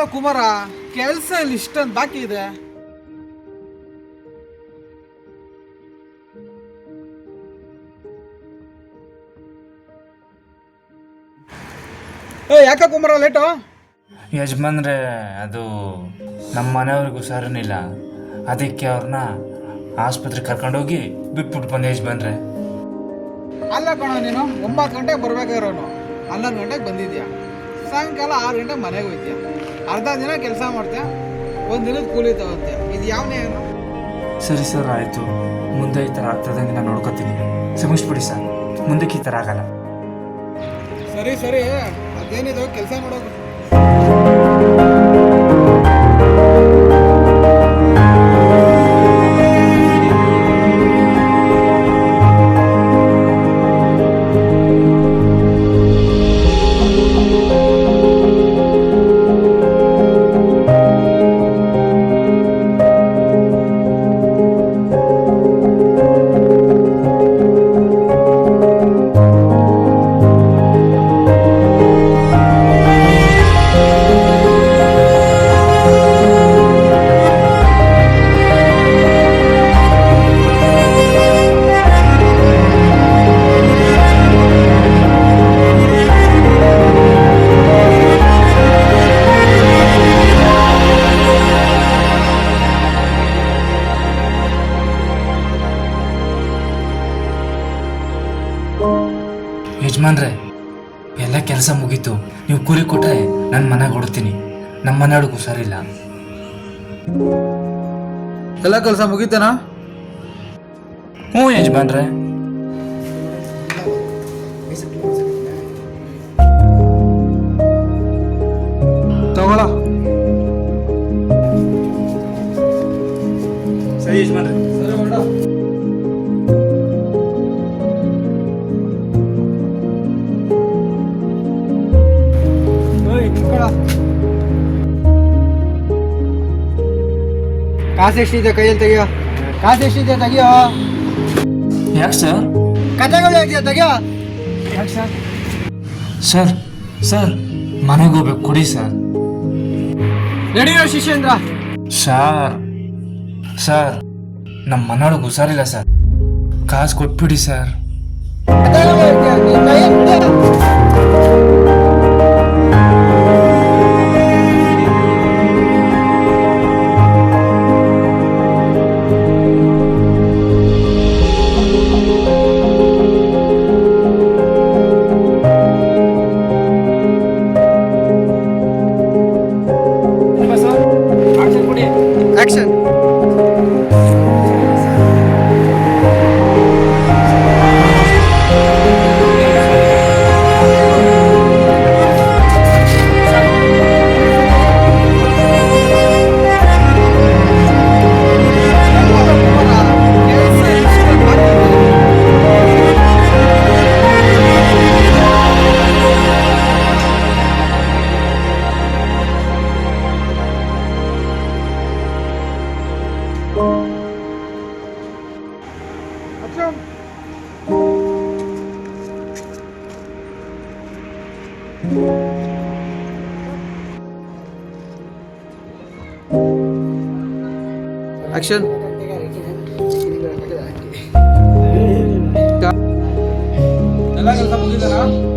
ಅಲ್ಲ ಕುಮಾರ, ಕೆಲಸ ಇಲ್ಲಿ ಇಷ್ಟೊಂದು ಬಾಕಿ ಇದೆ. ಯಾಕ ಕುಮಾರ ಲೇಟು? ಯಜಮಾನ್ರೆ, ಅದು ನಮ್ಮ ಮನೆಯವ್ರಿಗೂ ಹುಷಾರಿನಿಲ್ಲ, ಅದಕ್ಕೆ ಅವ್ರನ್ನ ಆಸ್ಪತ್ರೆಗೆ ಕರ್ಕೊಂಡೋಗಿ ಬಿಟ್ಬಿಟ್ಟು ಬಂದೆ ಯಜಮಾನ್ರೆ. ಅಲ್ಲ ಕಣ, ನೀನು 9 ಗಂಟೆಗೆ ಬರ್ಬೇಕಾಗಿರೋನು 11 ಗಂಟೆಗೆ ಬಂದಿದ್ಯಾ. ಸಾಯಂಕಾಲ 6 ಗಂಟೆಗೆ ಮನೆಗೆ ಹೋಗ್ತೀಯ. ಅರ್ಧ ದಿನ ಕೆಲಸ ಮಾಡ್ತೀಯ, ಒಂದು ದಿನದ ಕೂಲಿ ತಗೋತೀಯ. ಇದು ಯಾವನೇ ಏನು? ಸರಿ ಸರ್, ಆಯಿತು. ಮುಂದೆ ಈ ಥರ ಆಗ್ತದಂಗೆ ನಾನು ನೋಡ್ಕೊತೀನಿ. ಕ್ಷಮಿಸ್ಬಿಡಿ ಸರ್, ಮುಂದಕ್ಕೆ ಈ ಥರ ಆಗಲ್ಲ. ಸರಿ ಸರಿ, ಅದೇನಿದು ಕೆಲಸ ಮಾಡೋದು. ಯಜಮಾನ್ರೆ, ಎಲ್ಲ ಕೆಲಸ ಮುಗೀತು. ನೀವು ಕೂಲಿ ಕೊಟ್ಟರೆ ನಾನು ಮನೆಗೆ ಹೊಡ್ತೀನಿ. ನಮ್ಮ ಮನೆಯೊಳಗೆ ಹುಷಾರಿಲ್ಲ. ಎಲ್ಲ ಕೆಲಸ ಮುಗೀತನಾ? ಹ್ಞೂ ಯಜಮಾನ್ರೆ. ತಗೊಳ. ಸರಿ ಯಜಮಾನ್ರೆ. ಸರಿ ಬೇಡ. ಕಾಸು ಎಷ್ಟಿದೆ ಕೈಯಲ್ಲಿ ತೆಗಿಯೋ? ಕಾಸು ಎಷ್ಟಿದೆ ತೆಗಿಯೋ? ಯಾಕೆ ಸರ್? ಕತೆಗಳು ಹೇಗಿದೆಯಾ ತೆಗಿಯೋ? ಯಾಕೆ ಸರ್? ಸರ್ ಸರ್, ಮನೆಗೆ ಹೋಗ್ಬೇಕು, ಕೊಡಿ ಸರ್. ನಡೆಯೋ ಶಿಷ್ಯೇಂದ್ರ. ಸರ್ ಸರ್, ನಮ್ಮ ಮನೆಯೊಳಗೆ ಹುಷಾರಿಲ್ಲ ಸರ್, ಕಾಸು ಕೊಟ್ಬಿಡಿ ಸರ್. ಕತೆಗಳು ಹೇಗಿದೆಯಾ? ನೀನ್ ಕೈ ಎತ್ತಿದ್ಯಾ? Action. Action. ಎಲ್ಲ ಕೆಲಸ ಮುಗಿದನಾ?